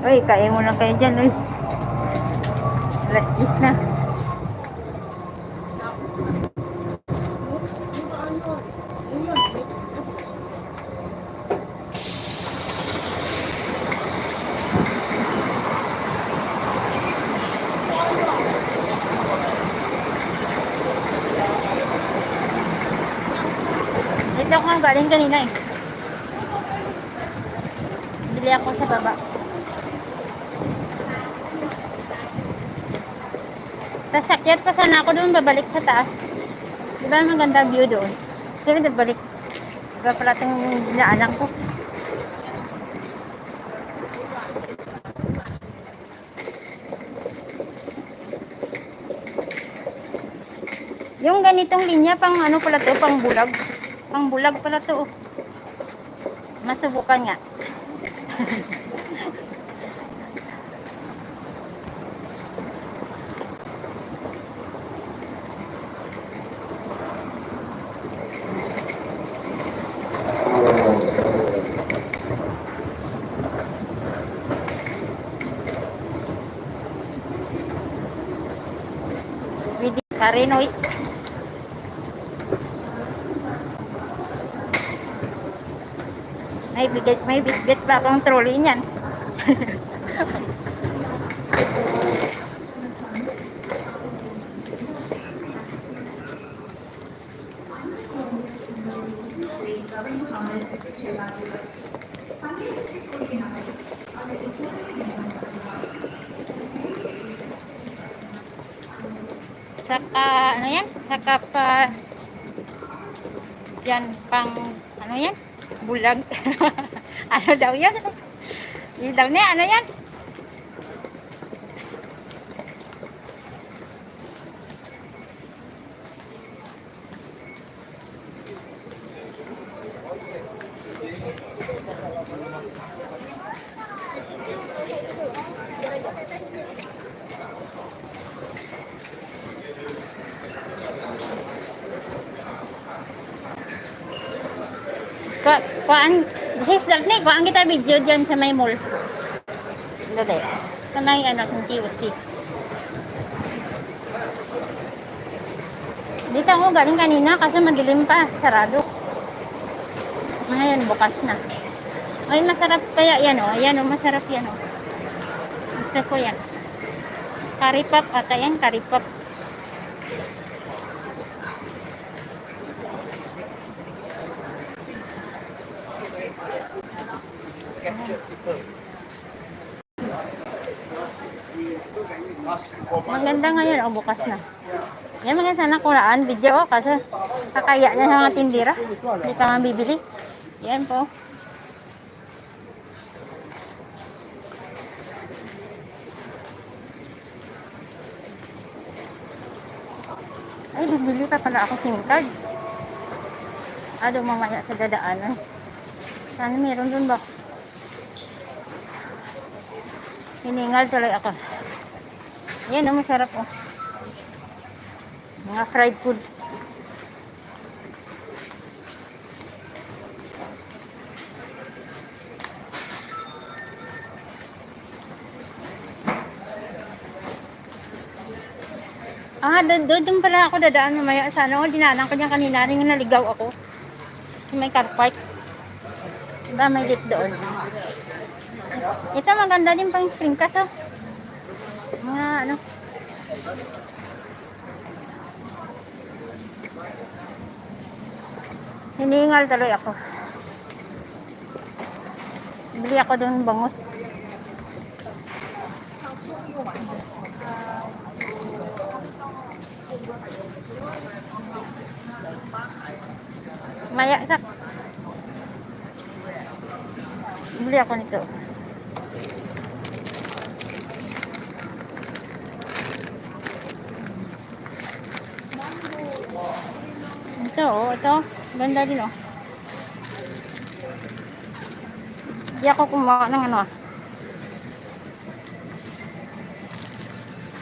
Uy, kain mo lang kayo dyan, uy. Alas 10 na. Dito ako nga galing kanina eh. Bili ako sa baba. Tapos akyat pa sana ako doon, babalik sa taas. Diba maganda view doon? Kaya balik. Diba pala itong dinaanan ko. Yung ganitong linya, pang ano pala to, pang bulag. Pang bulag pala to. Masubukan nga. With Karinoy. May bitbit pa akong trolley niyan. Saka, ano yan? Saka pa, dyan pang, ano yan? Bulag. Ano daw yan? Yung daw niya, ano yan? Kuan, sis Daphne, kuan kita video dyan sa may mall. Dali. Sa may ano, sa TUC. Dito ako galing kanina kasi madilim pa, sarado. Ngayon, bukas na. Ay, masarap kaya yan o. Ayan o, masarap yan o. Gusto ko yan. Curry pop, ata yan, curry pop. Maganda ngayon o, bukas na. Yan mga sana kuraan video o, kasi kakaya na sa mga tindira. Hindi ka mabibili. Yan po. Ay, bibili pa pala ako SIM card. Ado mamaya sa dadaanan. Sana meron dun ba? Hiningal tuloy ako. Yan o, masarap o. Mga fried food. Doon pala ako dadaan mamaya. Sana ako, dinaanan ko niya kanina. Ring naligaw ako. May car park. Diba may lift doon. Ito maganda din pang spring class oh. Mga ano. Hiningal tuloy ako. Bili ako doon bangus. Maya sak. Bili ako nito. Ito oh, ito. Ganda din oh. Hindi ako kumuha ng ano ah.